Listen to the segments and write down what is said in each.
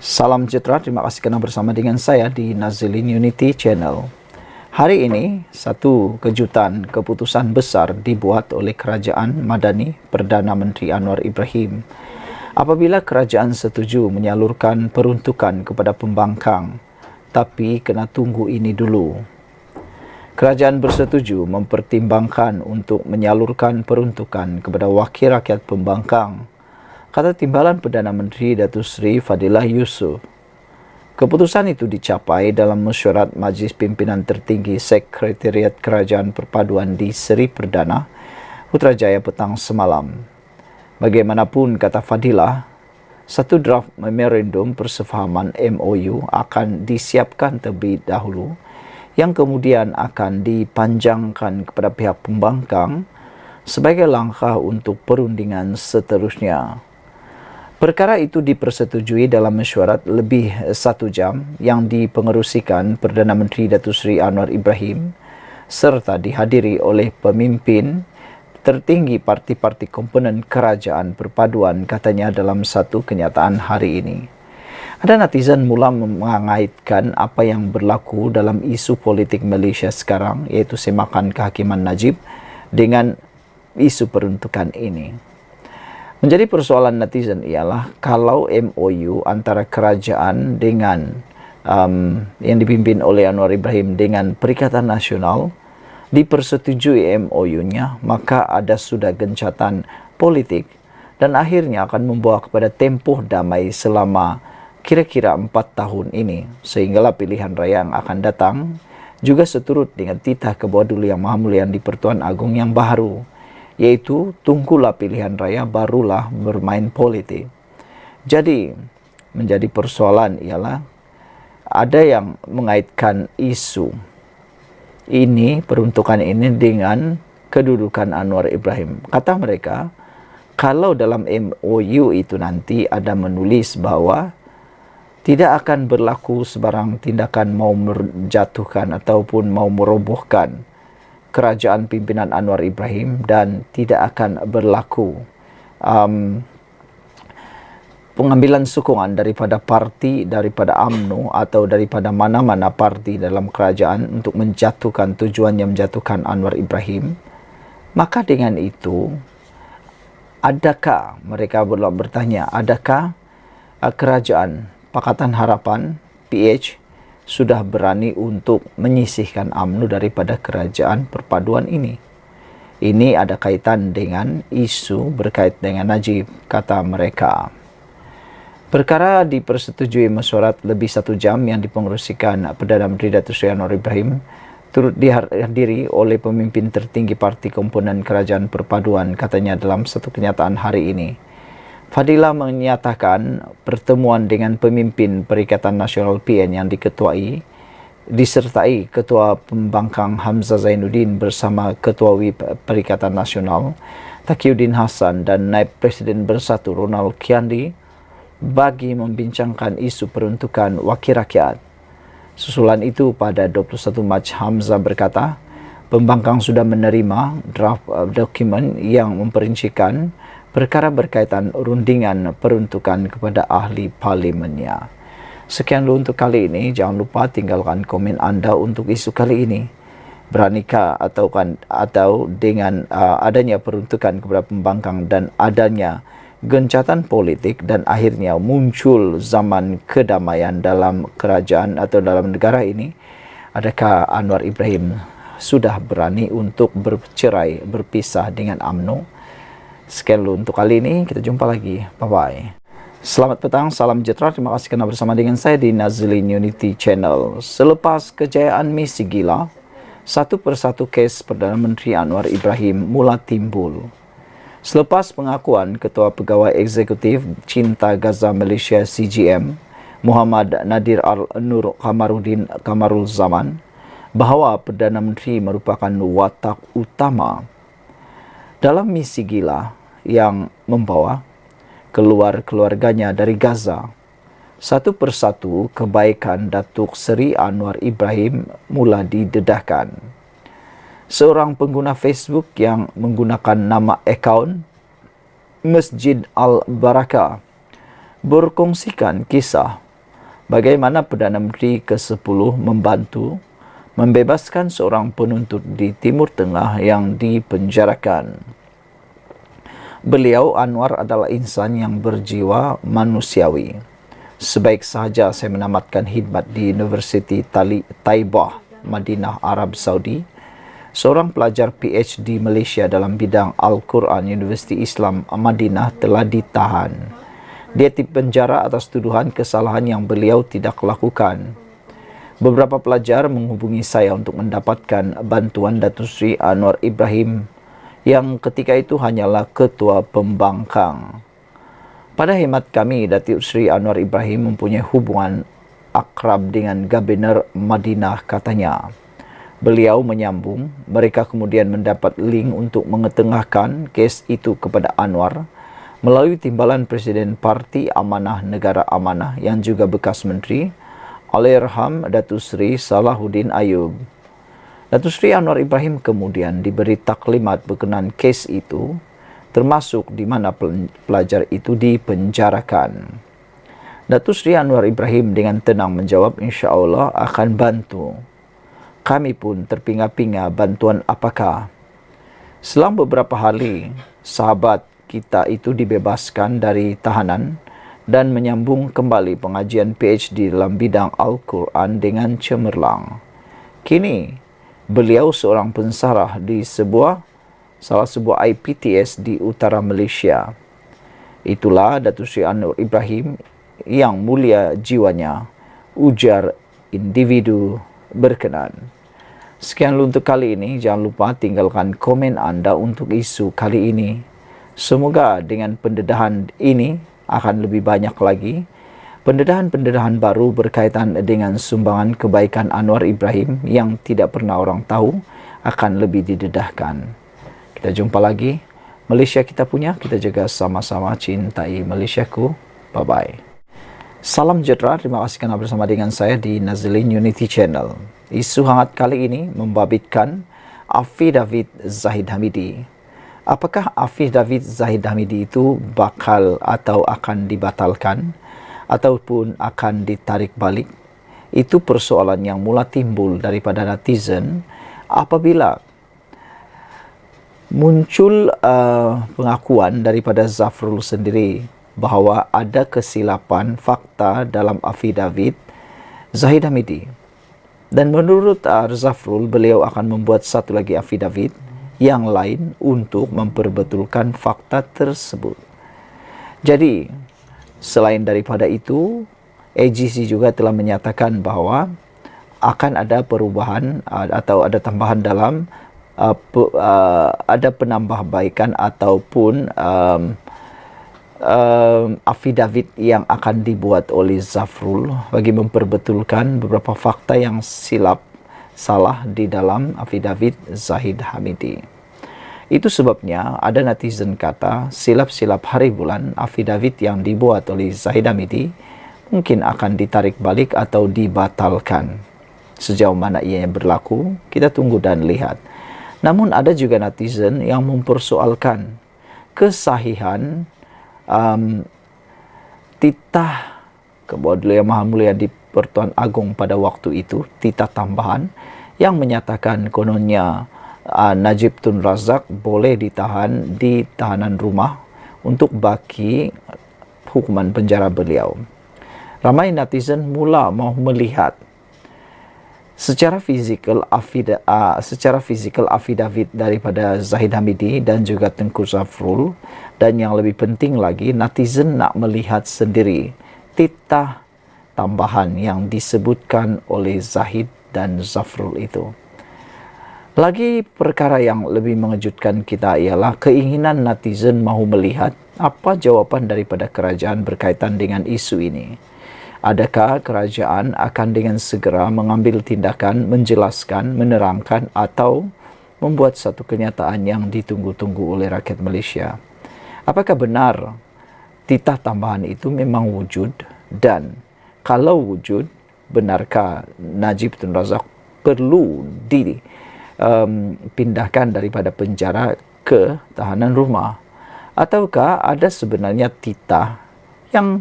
Salam sejahtera, terima kasih kerana bersama dengan saya di Nazilin Unity Channel. Hari ini, satu kejutan keputusan besar dibuat oleh Kerajaan Madani Perdana Menteri Anwar Ibrahim apabila kerajaan setuju menyalurkan peruntukan kepada pembangkang, tapi kena tunggu ini dulu. Kerajaan bersetuju mempertimbangkan untuk menyalurkan peruntukan kepada wakil rakyat pembangkang, kata Timbalan Perdana Menteri Datuk Seri Fadilah Yusof. Keputusan itu dicapai dalam mesyuarat Majlis Pimpinan Tertinggi Sekretariat Kerajaan Perpaduan di Seri Perdana, Putrajaya petang semalam. Bagaimanapun, kata Fadilah, satu draft memorandum persefahaman MOU akan disiapkan terlebih dahulu yang kemudian akan dipanjangkan kepada pihak pembangkang sebagai langkah untuk perundingan seterusnya. Perkara itu dipersetujui dalam mesyuarat lebih 1 jam yang dipengerusikan Perdana Menteri Datuk Seri Anwar Ibrahim serta dihadiri oleh pemimpin tertinggi parti-parti komponen kerajaan perpaduan, katanya dalam satu kenyataan hari ini. Ada netizen mula mengaitkan apa yang berlaku dalam isu politik Malaysia sekarang, iaitu semakan kehakiman Najib, dengan isu peruntukan ini. Menjadi persoalan netizen ialah kalau MOU antara kerajaan dengan yang dipimpin oleh Anwar Ibrahim dengan Perikatan Nasional dipersetujui MOU-nya, maka ada sudah gencatan politik dan akhirnya akan membawa kepada tempoh damai selama kira-kira 4 tahun ini, sehinggalah pilihan raya yang akan datang juga seturut dengan titah Ketua Duli Yang Maha Mulia di-Pertuan Agong yang baru, yaitu tunggulah pilihan raya barulah bermain politik. Jadi, menjadi persoalan ialah ada yang mengaitkan isu ini, peruntukan ini dengan kedudukan Anwar Ibrahim. Kata mereka, kalau dalam MOU itu nanti ada menulis bahawa tidak akan berlaku sebarang tindakan mau menjatuhkan ataupun mau merobohkan kerajaan pimpinan Anwar Ibrahim dan tidak akan berlaku pengambilan sokongan daripada parti, daripada UMNO atau daripada mana-mana parti dalam kerajaan untuk menjatuhkan tujuannya menjatuhkan Anwar Ibrahim, maka dengan itu adakah, mereka bertanya, adakah kerajaan Pakatan Harapan PH sudah berani untuk menyisihkan UMNO daripada kerajaan perpaduan ini? Ini ada kaitan dengan isu berkait dengan Najib, kata mereka. Perkara dipersetujui mesyuarat lebih 1 jam yang dipengerusikan Perdana Menteri Datuk Seri Anwar Ibrahim turut dihadiri oleh pemimpin tertinggi parti komponen kerajaan perpaduan, katanya dalam satu kenyataan hari ini. Fadilah menyatakan pertemuan dengan pemimpin Perikatan Nasional PN yang disertai Ketua Pembangkang Hamzah Zainuddin bersama Ketua WIP Perikatan Nasional Taqiyuddin Hassan dan Naib Presiden Bersatu Ronald Kiandi bagi membincangkan isu peruntukan wakil rakyat. Susulan itu, pada 21 Mac, Hamzah berkata, pembangkang sudah menerima draft dokumen yang memperincikan perkara berkaitan rundingan peruntukan kepada ahli parlimennya. Sekian dulu untuk kali ini. Jangan lupa tinggalkan komen anda untuk isu kali ini. Beranikah atau dengan adanya peruntukan kepada pembangkang dan adanya gencatan politik dan akhirnya muncul zaman kedamaian dalam kerajaan atau dalam negara ini, adakah Anwar Ibrahim sudah berani untuk bercerai, berpisah dengan UMNO? Sekian dulu untuk kali ini, kita jumpa lagi. Bye-bye. Selamat petang, salam sejahtera, terima kasih kerana bersama dengan saya di Nazilin Unity Channel. Selepas kejayaan misi gila, satu persatu kes Perdana Menteri Anwar Ibrahim mula timbul. Selepas pengakuan Ketua Pegawai Eksekutif Cinta Gaza Malaysia CGM, Muhammad Nadir Al-Nur Kamarul Zaman, bahawa Perdana Menteri merupakan watak utama dalam misi gila yang membawa keluar keluarganya dari Gaza, satu persatu kebaikan Datuk Seri Anwar Ibrahim mula didedahkan. Seorang pengguna Facebook yang menggunakan nama akaun Masjid Al-Barakah berkongsikan kisah bagaimana Perdana Menteri ke-10 membantu membebaskan seorang penuntut di Timur Tengah yang dipenjarakan. Beliau Anwar adalah insan yang berjiwa manusiawi. Sebaik sahaja saya menamatkan khidmat di Universiti Taibah, Madinah, Arab Saudi, seorang pelajar PhD Malaysia dalam bidang Al-Quran Universiti Islam Madinah telah ditahan. Dia dipenjara atas tuduhan kesalahan yang beliau tidak lakukan. Beberapa pelajar menghubungi saya untuk mendapatkan bantuan Datuk Seri Anwar Ibrahim yang ketika itu hanyalah ketua pembangkang. Pada hemat kami, Datuk Seri Anwar Ibrahim mempunyai hubungan akrab dengan Gubernur Madinah, katanya. Beliau menyambung, mereka kemudian mendapat link untuk mengetengahkan kes itu kepada Anwar melalui timbalan Presiden Parti Amanah Negara Amanah yang juga bekas menteri, Allahyarham Datuk Seri Salahuddin Ayub. Datuk Seri Anwar Ibrahim kemudian diberi taklimat berkenaan kes itu, termasuk di mana pelajar itu dipenjarakan. Datuk Seri Anwar Ibrahim dengan tenang menjawab, insya-Allah akan bantu. Kami pun terpinga-pinga bantuan apakah. Selang beberapa hari, sahabat kita itu dibebaskan dari tahanan dan menyambung kembali pengajian PhD dalam bidang Al-Quran dengan cemerlang. Kini, beliau seorang pensarah di salah sebuah IPTS di utara Malaysia. Itulah Datuk Seri Anwar Ibrahim yang mulia jiwanya, ujar individu berkenan. Sekian untuk kali ini. Jangan lupa tinggalkan komen anda untuk isu kali ini. Semoga dengan pendedahan ini akan lebih banyak lagi pendedahan-pendedahan baru berkaitan dengan sumbangan kebaikan Anwar Ibrahim yang tidak pernah orang tahu akan lebih didedahkan. Kita jumpa lagi. Malaysia kita punya, kita jaga sama-sama, cintai Malaysiaku. Bye-bye. Salam sejahtera, terima kasih kerana bersama dengan saya di Nazilin Unity Channel. Isu hangat kali ini membabitkan Affidavit Zahid Hamidi. Apakah Affidavit Zahid Hamidi itu bakal atau akan dibatalkan ataupun akan ditarik balik? Itu persoalan yang mula timbul daripada netizen apabila muncul pengakuan daripada Zafrul sendiri bahawa ada kesilapan fakta dalam Affidavit Zahid Hamidi. Dan menurut Zafrul, beliau akan membuat satu lagi Affidavit yang lain untuk memperbetulkan fakta tersebut. Jadi, selain daripada itu, AGC juga telah menyatakan bahawa akan ada perubahan atau ada tambahan dalam ada penambahbaikan ataupun affidavit yang akan dibuat oleh Zafrul bagi memperbetulkan beberapa fakta yang salah di dalam Affidavit Zahid Hamidi. Itu sebabnya ada netizen kata silap-silap hari bulan affidavit yang dibuat oleh Zahid Hamidi mungkin akan ditarik balik atau dibatalkan. Sejauh mana ia berlaku, kita tunggu dan lihat. Namun ada juga netizen yang mempersoalkan kesahihan titah Ketua Yang Maha Mulia di Pertuan Agong pada waktu itu, titah tambahan yang menyatakan kononnya Najib Tun Razak boleh ditahan di tahanan rumah untuk baki hukuman penjara beliau. Ramai netizen mula mahu melihat secara fizikal affidavit daripada Zahid Hamidi dan juga Tengku Zafrul, dan yang lebih penting lagi netizen nak melihat sendiri titah tambahan yang disebutkan oleh Zahid dan Zafrul itu. Lagi perkara yang lebih mengejutkan kita ialah keinginan netizen mahu melihat apa jawapan daripada kerajaan berkaitan dengan isu ini. Adakah kerajaan akan dengan segera mengambil tindakan, menjelaskan, menerangkan atau membuat satu kenyataan yang ditunggu-tunggu oleh rakyat Malaysia? Apakah benar titah tambahan itu memang wujud? Dan kalau wujud, benarkah Najib Tun Razak perlu dipindahkan daripada penjara ke tahanan rumah? Ataukah ada sebenarnya titah yang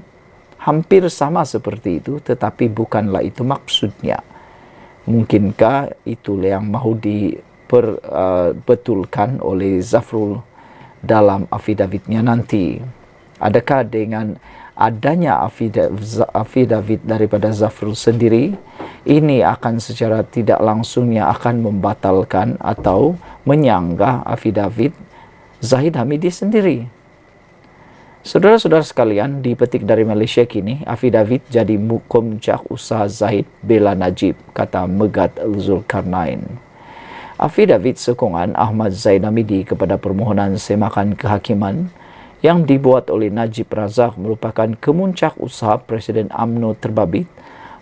hampir sama seperti itu, tetapi bukanlah itu maksudnya. Mungkinkah itu yang mahu dibetulkan oleh Zafrul dalam afidavitnya nanti? Adakah dengan adanya afidavit daripada Zafrul sendiri, ini akan secara tidak langsungnya akan membatalkan atau menyanggah afidavit Zahid Hamidi sendiri? Saudara-saudara sekalian, dipetik dari Malaysia kini, afidavit jadi muncak usaha Zahid bela Najib, kata Megat Zulkarnain. Afidavit sokongan Ahmad Zahid Hamidi kepada permohonan semakan kehakiman yang dibuat oleh Najib Razak merupakan kemuncak usaha Presiden UMNO terbabit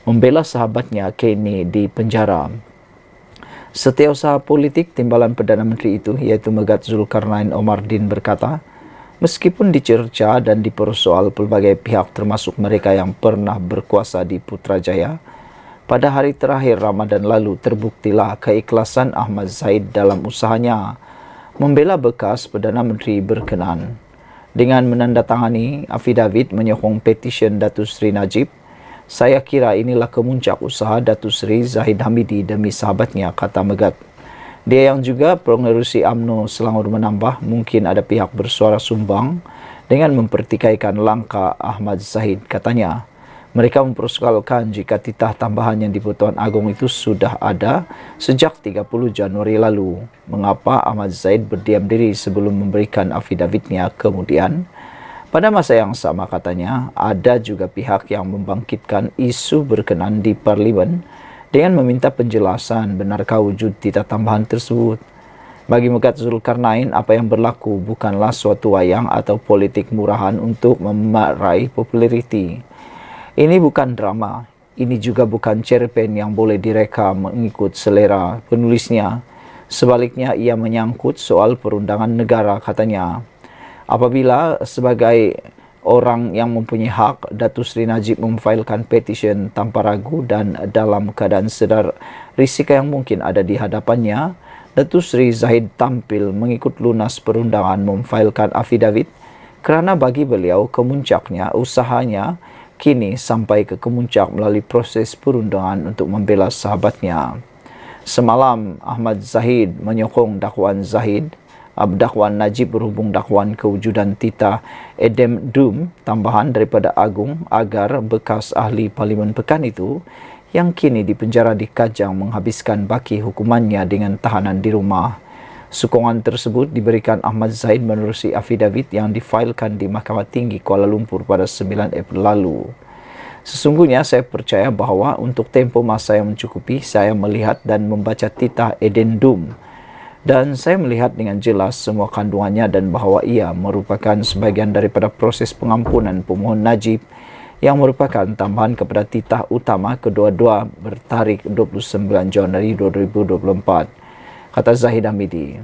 membela sahabatnya kini di penjara. Setiausaha politik timbalan Perdana Menteri itu, iaitu Megat Zulkarnain Omardin, berkata, meskipun dicerca dan dipersoal pelbagai pihak termasuk mereka yang pernah berkuasa di Putrajaya, pada hari terakhir Ramadan lalu terbuktilah keikhlasan Ahmad Zahid dalam usahanya membela bekas Perdana Menteri berkenan. Dengan menandatangani afidavit menyokong petisyen Datuk Seri Najib, saya kira inilah kemuncak usaha Datuk Seri Zahid Hamidi demi sahabatnya, kata Megat. Dia yang juga pengerusi UMNO Selangor menambah, mungkin ada pihak bersuara sumbang dengan mempertikaikan langkah Ahmad Zahid, katanya. Mereka mempersoalkan jika titah tambahan yang di-Pertuan Agong itu sudah ada sejak 30 Januari lalu. Mengapa Ahmad Zahid berdiam diri sebelum memberikan afidavitnya kemudian? Pada masa yang sama, katanya, ada juga pihak yang membangkitkan isu berkenan di Parlimen dengan meminta penjelasan benarkah wujud titah tambahan tersebut. Bagi Megat Zulkarnain, apa yang berlaku bukanlah suatu wayang atau politik murahan untuk meraih populariti. Ini bukan drama, ini juga bukan cerpen yang boleh direka mengikut selera penulisnya. Sebaliknya, ia menyangkut soal perundangan negara, katanya. Apabila sebagai orang yang mempunyai hak, Datuk Seri Najib memfailkan petisyen tanpa ragu dan dalam keadaan sedar risiko yang mungkin ada di hadapannya, Datuk Seri Zahid tampil mengikut lunas perundangan memfailkan afidavit kerana bagi beliau kemuncaknya usahanya kini sampai ke kemuncak melalui proses perundangan untuk membela sahabatnya. Semalam, Ahmad Zahid menyokong dakwaan Najib berhubung dakwaan kewujudan titah addendum tambahan daripada Agung agar bekas ahli Parlimen Pekan itu yang kini dipenjara di Kajang menghabiskan baki hukumannya dengan tahanan di rumah. Sokongan tersebut diberikan Ahmad Zahid menerusi afidavit yang difailkan di Mahkamah Tinggi Kuala Lumpur pada 9 April lalu. Sesungguhnya saya percaya bahawa untuk tempoh masa yang mencukupi, saya melihat dan membaca titah addendum dan saya melihat dengan jelas semua kandungannya dan bahawa ia merupakan sebahagian daripada proses pengampunan pemohon Najib yang merupakan tambahan kepada titah utama kedua-dua bertarikh 29 Januari 2024. Kata Zahid Hamidi.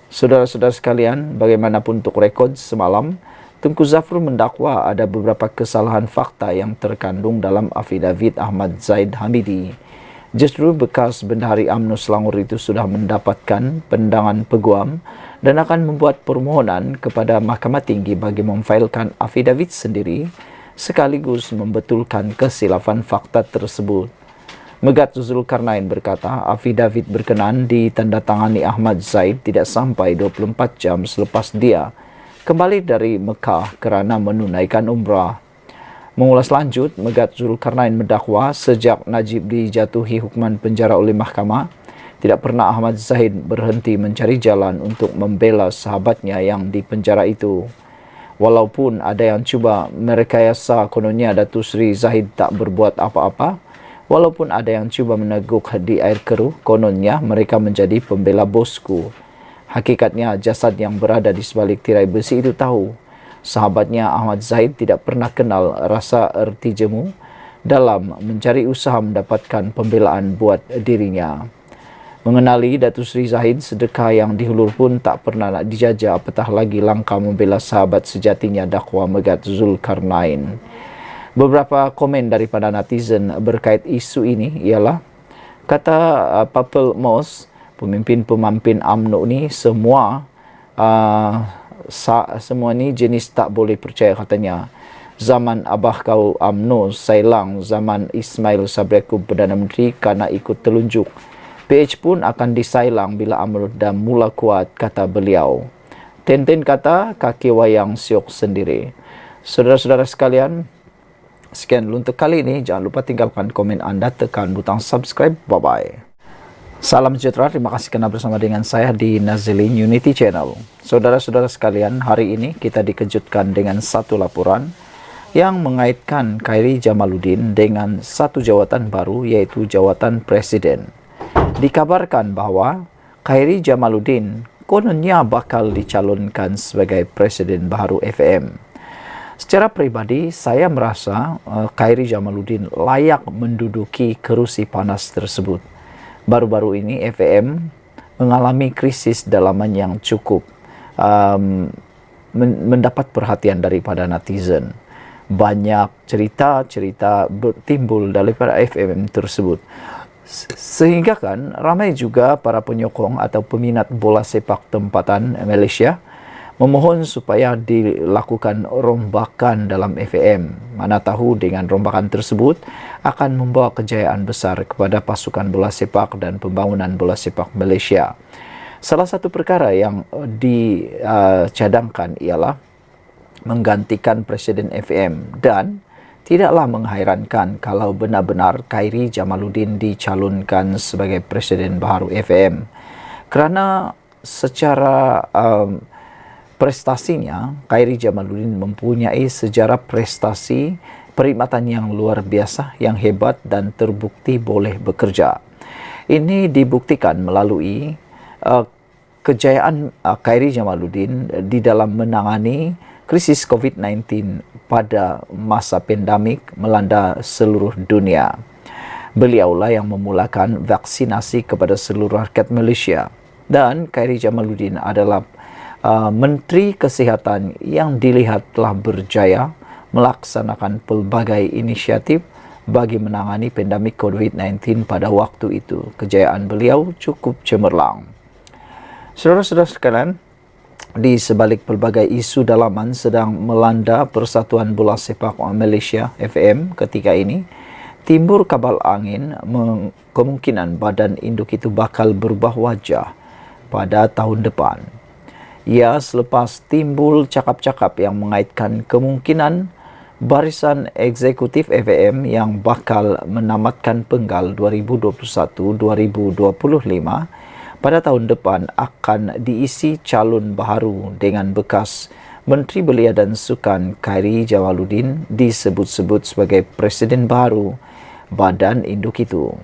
Saudara-saudara sekalian, bagaimanapun untuk rekod semalam, Tengku Zafrul mendakwa ada beberapa kesalahan fakta yang terkandung dalam afidavit Ahmad Zahid Hamidi. Justru bekas Bendahari UMNO Selangor itu sudah mendapatkan pendangan peguam dan akan membuat permohonan kepada Mahkamah Tinggi bagi memfailkan afidavit sendiri sekaligus membetulkan kesilapan fakta tersebut. Megat Zulkarnain berkata, afidavit berkenan ditandatangani Ahmad Zahid tidak sampai 24 jam selepas dia kembali dari Mekah kerana menunaikan umrah. Mengulas lanjut, Megat Zulkarnain mendakwa sejak Najib dijatuhi hukuman penjara oleh mahkamah, tidak pernah Ahmad Zahid berhenti mencari jalan untuk membela sahabatnya yang dipenjara itu. Walaupun ada yang cuba merekayasa kononnya Datuk Seri Zahid tak berbuat apa-apa, walaupun ada yang cuba meneguk di air keruh, kononnya mereka menjadi pembela bosku. Hakikatnya jasad yang berada di sebalik tirai besi itu tahu. Sahabatnya Ahmad Zahid tidak pernah kenal rasa erti jemu dalam mencari usaha mendapatkan pembelaan buat dirinya. Mengenali Datuk Seri Zahid, sedekah yang dihulur pun tak pernah nak dijajah, apatah lagi langkah membela sahabat sejatinya, dakwa Megat Zulkarnain. Beberapa komen daripada netizen berkait isu ini ialah, kata Purple Moss, pemimpin-pemimpin UMNO ni semua ni jenis tak boleh percaya, katanya. Zaman Abah kau UMNO sailang zaman Ismail Sabri Yaakob Perdana Menteri karena ikut telunjuk. PH pun akan disailang bila UMNO dah mula kuat, kata beliau. Tenten kata kaki wayang siok sendiri. Saudara-saudara sekalian, sekian dulu untuk kali ini. Jangan lupa tinggalkan komen anda, tekan butang subscribe. Bye-bye. Salam sejahtera, terima kasih kerana bersama dengan saya di Nazilin Unity Channel. Saudara-saudara sekalian, hari ini kita dikejutkan dengan satu laporan yang mengaitkan Khairy Jamaluddin dengan satu jawatan baru, yaitu jawatan Presiden. Dikabarkan bahawa Khairy Jamaluddin kononnya bakal dicalonkan sebagai Presiden baharu FAM. Secara peribadi, saya merasa Khairy Jamaluddin layak menduduki kerusi panas tersebut. Baru-baru ini FAM mengalami krisis dalaman yang cukup mendapat perhatian daripada netizen. Banyak cerita-cerita bertimbul daripada FAM tersebut. Sehingga kan ramai juga para penyokong atau peminat bola sepak tempatan Malaysia memohon supaya dilakukan rombakan dalam FAM. Mana tahu dengan rombakan tersebut akan membawa kejayaan besar kepada pasukan bola sepak dan pembangunan bola sepak Malaysia. Salah satu perkara yang dicadangkan ialah menggantikan Presiden FAM, dan tidaklah menghairankan kalau benar-benar Khairy Jamaluddin dicalonkan sebagai Presiden baharu FAM. Kerana secara prestasinya, Khairy Jamaluddin mempunyai sejarah prestasi perkhidmatan yang luar biasa, yang hebat dan terbukti boleh bekerja. Ini dibuktikan melalui kejayaan Khairy Jamaluddin di dalam menangani krisis COVID-19 pada masa pandemik melanda seluruh dunia. Beliaulah yang memulakan vaksinasi kepada seluruh rakyat Malaysia. Dan Khairy Jamaluddin adalah Menteri Kesihatan yang dilihat telah berjaya melaksanakan pelbagai inisiatif bagi menangani pandemik COVID-19 pada waktu itu. Kejayaan beliau cukup cemerlang. Saudara-saudara sekalian, di sebalik pelbagai isu dalaman sedang melanda Persatuan Bola Sepak Malaysia FAM ketika ini, timbul kabal angin kemungkinan badan induk itu bakal berubah wajah pada tahun depan. Ya, selepas timbul cakap-cakap yang mengaitkan kemungkinan barisan eksekutif FAM yang bakal menamatkan penggal 2021-2025 pada tahun depan akan diisi calon baharu dengan bekas Menteri Belia dan Sukan Khairy Jamaluddin disebut-sebut sebagai Presiden baharu badan induk itu.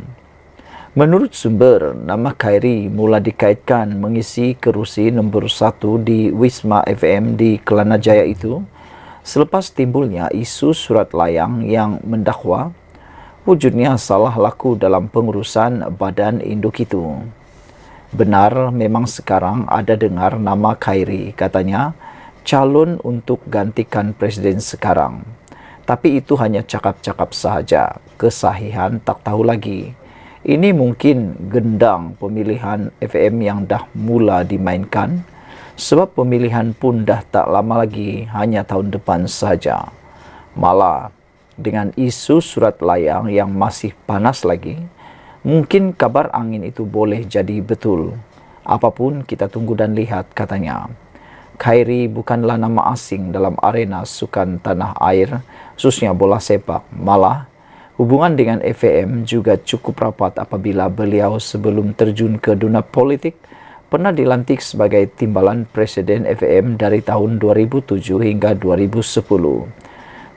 Menurut sumber, nama Khairy mula dikaitkan mengisi kerusi nombor 1 di Wisma FAM di Kelana Jaya itu selepas timbulnya isu surat layang yang mendakwa wujudnya salah laku dalam pengurusan badan induk itu. Benar, memang sekarang ada dengar nama Khairy, katanya calon untuk gantikan Presiden sekarang. Tapi itu hanya cakap-cakap sahaja, kesahihan tak tahu lagi. Ini mungkin gendang pemilihan FAM yang dah mula dimainkan, sebab pemilihan pun dah tak lama lagi, hanya tahun depan saja. Malah, dengan isu surat layang yang masih panas lagi, mungkin kabar angin itu boleh jadi betul. Apapun kita tunggu dan lihat, katanya. Khairy bukanlah nama asing dalam arena sukan tanah air, khususnya bola sepak. Malah, hubungan dengan FAM juga cukup rapat apabila beliau sebelum terjun ke dunia politik pernah dilantik sebagai timbalan Presiden FAM dari tahun 2007 hingga 2010.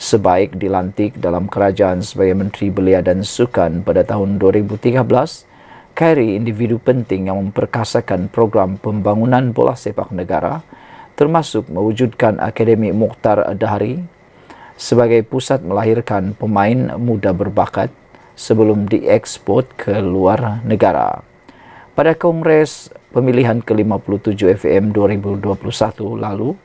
Sebaik dilantik dalam kerajaan sebagai Menteri Belia dan Sukan pada tahun 2013, Khairy individu penting yang memperkasakan program pembangunan bola sepak negara, termasuk mewujudkan Akademi Mokhtar Dahari sebagai pusat melahirkan pemain muda berbakat sebelum diekspor ke luar negara. Pada Kongres Pemilihan ke-57 FAM 2021 lalu,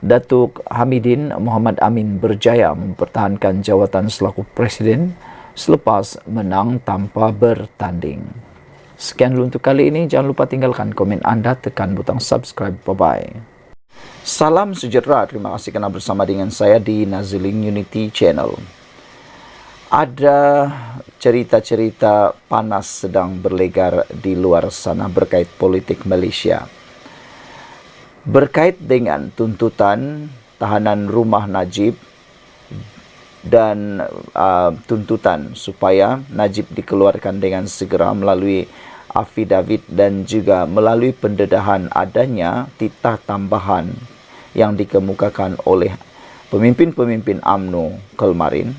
Datuk Hamidin Muhammad Amin berjaya mempertahankan jawatan selaku Presiden selepas menang tanpa bertanding. Sekian dulu untuk kali ini. Jangan lupa tinggalkan komen anda, tekan butang subscribe. Bye-bye. Salam sejahtera, terima kasih kerana bersama dengan saya di Nazilin Unity Channel. Ada cerita-cerita panas sedang berlegar di luar sana berkait politik Malaysia. Berkait dengan tuntutan tahanan rumah Najib dan tuntutan supaya Najib dikeluarkan dengan segera melalui afidavit dan juga melalui pendedahan adanya titah tambahan yang dikemukakan oleh pemimpin-pemimpin UMNO kemarin,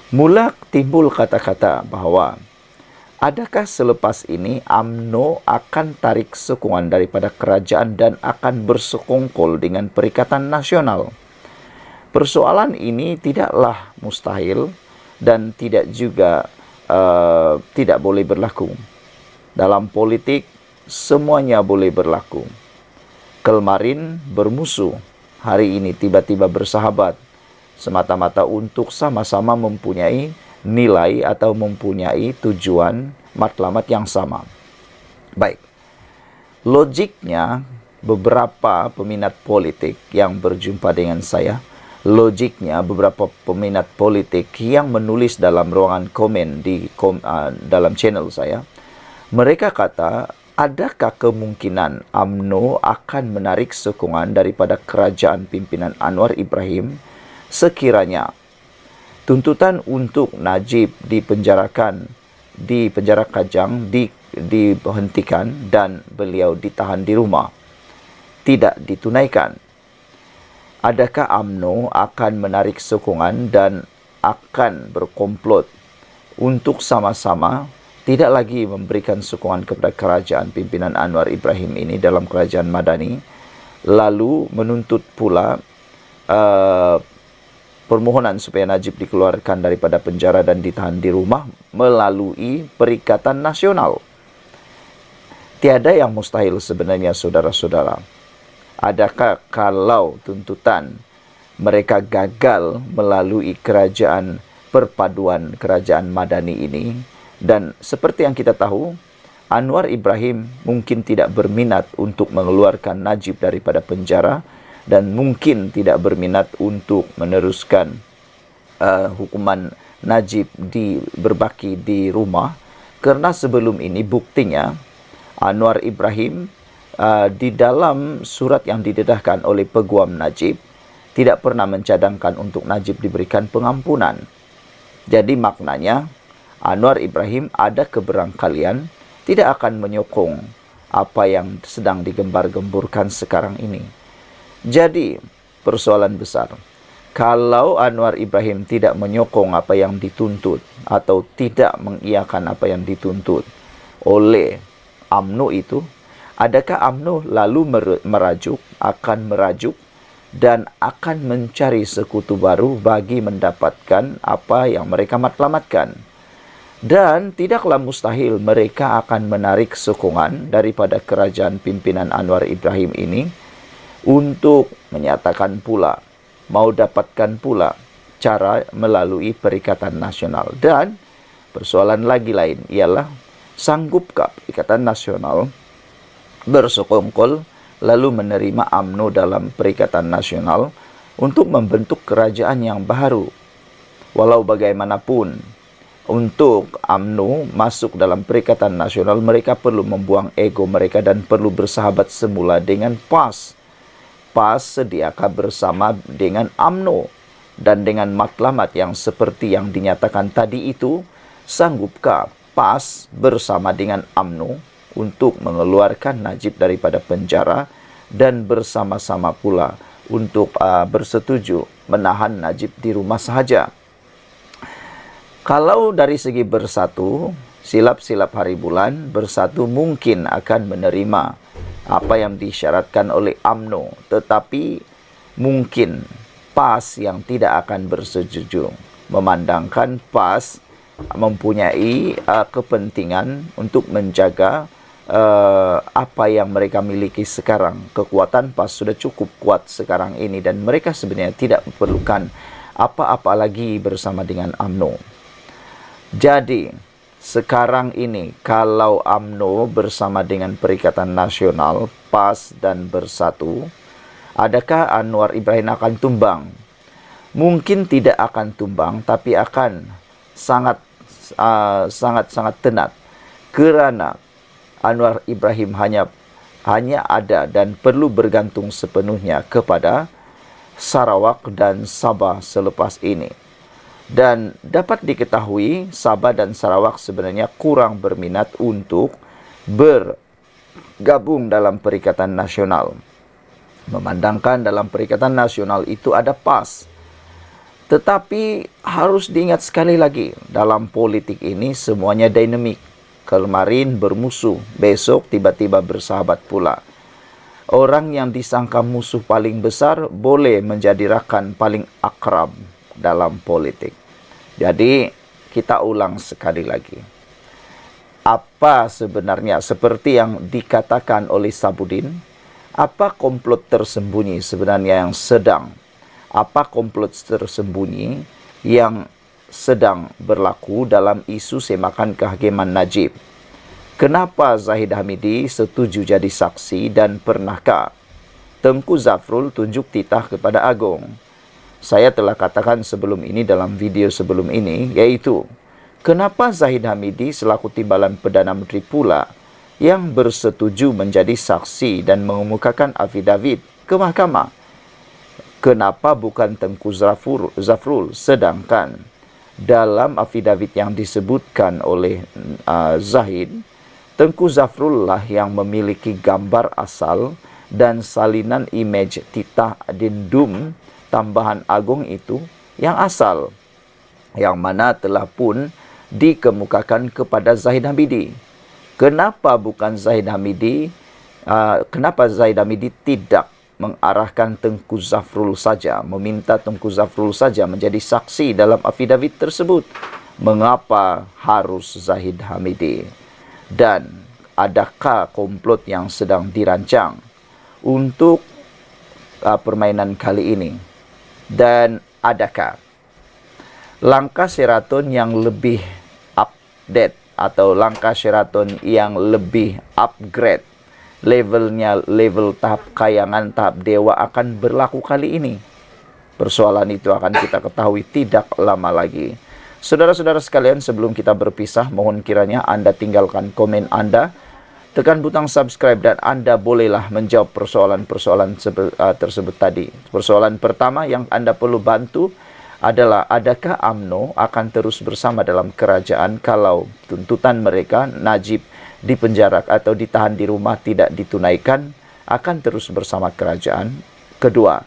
mula timbul kata-kata bahawa adakah selepas ini UMNO akan tarik sokongan daripada kerajaan dan akan bersekongkol dengan Perikatan Nasional. Persoalan ini tidaklah mustahil dan tidak juga tidak boleh berlaku. Dalam politik, semuanya boleh berlaku. Kemarin bermusuh, hari ini tiba-tiba bersahabat, semata-mata untuk sama-sama mempunyai nilai atau mempunyai tujuan matlamat yang sama. Baik, logiknya beberapa peminat politik yang berjumpa dengan saya, logiknya beberapa peminat politik yang menulis dalam ruangan komen di dalam channel saya, mereka kata, adakah kemungkinan UMNO akan menarik sokongan daripada kerajaan pimpinan Anwar Ibrahim sekiranya tuntutan untuk Najib dipenjarakan di penjara Kajang dihentikan dan beliau ditahan di rumah tidak ditunaikan? Adakah UMNO akan menarik sokongan dan akan berkomplot untuk sama-sama tidak lagi memberikan sokongan kepada kerajaan pimpinan Anwar Ibrahim ini dalam kerajaan Madani, lalu menuntut pula permohonan supaya Najib dikeluarkan daripada penjara dan ditahan di rumah melalui Perikatan Nasional? Tiada yang mustahil sebenarnya, saudara-saudara. Adakah kalau tuntutan mereka gagal melalui kerajaan perpaduan kerajaan Madani ini, dan seperti yang kita tahu, Anwar Ibrahim mungkin tidak berminat untuk mengeluarkan Najib daripada penjara dan mungkin tidak berminat untuk meneruskan hukuman Najib berbaki di rumah, kerana sebelum ini buktinya Anwar Ibrahim di dalam surat yang didedahkan oleh peguam Najib tidak pernah mencadangkan untuk Najib diberikan pengampunan. Jadi maknanya Anwar Ibrahim ada keberangkalian tidak akan menyokong apa yang sedang digembar-gemburkan sekarang ini. Jadi persoalan besar, kalau Anwar Ibrahim tidak menyokong apa yang dituntut atau tidak mengiyakan apa yang dituntut oleh UMNO itu, adakah UMNO lalu akan merajuk dan akan mencari sekutu baru bagi mendapatkan apa yang mereka matlamatkan? Dan tidaklah mustahil mereka akan menarik sokongan daripada kerajaan pimpinan Anwar Ibrahim ini untuk menyatakan pula, mau dapatkan pula cara melalui Perikatan Nasional. Dan persoalan lagi lain ialah, sanggupkah Perikatan Nasional bersekongkol lalu menerima UMNO dalam Perikatan Nasional untuk membentuk kerajaan yang baru? Walau bagaimanapun, untuk UMNO masuk dalam Perikatan Nasional, mereka perlu membuang ego mereka dan perlu bersahabat semula dengan PAS. PAS sediakah bersama dengan UMNO dan dengan matlamat yang seperti yang dinyatakan tadi itu, sanggupkah PAS bersama dengan UMNO untuk mengeluarkan Najib daripada penjara dan bersama-sama pula untuk bersetuju menahan Najib di rumah sahaja? Kalau dari segi bersatu, silap-silap hari bulan, bersatu mungkin akan menerima apa yang disyaratkan oleh UMNO, tetapi mungkin PAS yang tidak akan bersetuju, memandangkan PAS mempunyai kepentingan untuk menjaga apa yang mereka miliki sekarang. Kekuatan PAS sudah cukup kuat sekarang ini dan mereka sebenarnya tidak memerlukan apa-apa lagi bersama dengan UMNO. Jadi, sekarang ini kalau UMNO bersama dengan Perikatan Nasional, PAS dan bersatu, Adakah Anwar Ibrahim akan tumbang? Mungkin tidak akan tumbang, tapi akan sangat tenat, kerana Anwar Ibrahim hanya ada dan perlu bergantung sepenuhnya kepada Sarawak dan Sabah selepas ini. Dan dapat diketahui Sabah dan Sarawak sebenarnya kurang berminat untuk bergabung dalam Perikatan Nasional. Memandangkan dalam Perikatan Nasional itu ada PAS. Tetapi harus diingat sekali lagi, dalam politik ini semuanya dinamik. Kemarin bermusuh, besok tiba-tiba bersahabat pula. Orang yang disangka musuh paling besar boleh menjadi rakan paling akrab dalam politik. Jadi, kita ulang sekali lagi. Apa sebenarnya seperti yang dikatakan oleh Sabudin? Apa komplot tersembunyi sebenarnya yang sedang? Apa komplot tersembunyi yang sedang berlaku dalam isu semakan kehakiman Najib? Kenapa Zahid Hamidi setuju jadi saksi dan pernahkah Tengku Zafrul tunjuk titah kepada Agong? Saya telah katakan sebelum ini dalam video sebelum ini, yaitu kenapa Zahid Hamidi selaku timbalan Perdana Menteri pula yang bersetuju menjadi saksi dan mengemukakan afidavit ke mahkamah? Kenapa bukan Tengku Zafrul? Sedangkan dalam afidavit yang disebutkan oleh Zahid, Tengku Zafrul lah yang memiliki gambar asal dan salinan imej titah adendum tambahan Agong itu yang asal, yang mana telah pun dikemukakan kepada Zahid Hamidi. Kenapa bukan Zahid Hamidi? Kenapa Zahid Hamidi tidak mengarahkan Tengku Zafrul saja, meminta Tengku Zafrul saja menjadi saksi dalam afidavit tersebut? Mengapa harus Zahid Hamidi? Dan adakah komplot yang sedang dirancang untuk permainan kali ini? Dan adakah langkah Sheraton yang lebih update atau langkah Sheraton yang lebih upgrade levelnya, level tahap kayangan, tahap dewa akan berlaku kali ini? Persoalan itu akan kita ketahui tidak lama lagi. Saudara-saudara sekalian, sebelum kita berpisah, mohon kiranya Anda tinggalkan komen Anda, tekan butang subscribe, dan Anda bolehlah menjawab persoalan-persoalan tersebut tadi. Persoalan pertama yang Anda perlu bantu adalah, adakah UMNO akan terus bersama dalam kerajaan kalau tuntutan mereka Najib dipenjara atau ditahan di rumah tidak ditunaikan, akan terus bersama kerajaan? Kedua,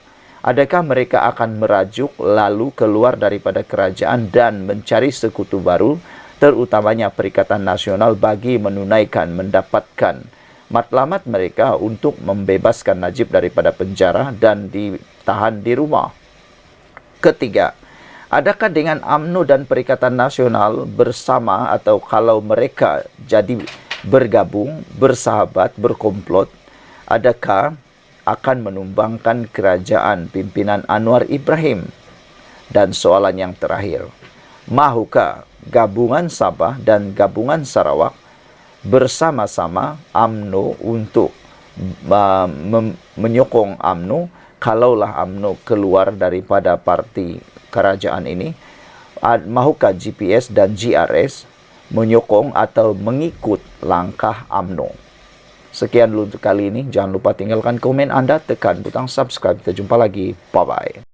adakah mereka akan merajuk lalu keluar daripada kerajaan dan mencari sekutu baru, terutamanya Perikatan Nasional, bagi mendapatkan matlamat mereka untuk membebaskan Najib daripada penjara dan ditahan di rumah? Ketiga, adakah dengan UMNO dan Perikatan Nasional bersama, atau kalau mereka jadi bergabung, bersahabat, berkomplot, adakah akan menumbangkan kerajaan pimpinan Anwar Ibrahim? Dan soalan yang terakhir, mahukah gabungan Sabah dan gabungan Sarawak bersama-sama UMNO untuk menyokong UMNO kalaulah UMNO keluar daripada parti kerajaan ini? Mahukah GPS dan GRS menyokong atau mengikut langkah UMNO? Sekian dulu untuk kali ini. Jangan lupa tinggalkan komen Anda, tekan butang subscribe. Kita jumpa lagi. Bye-bye.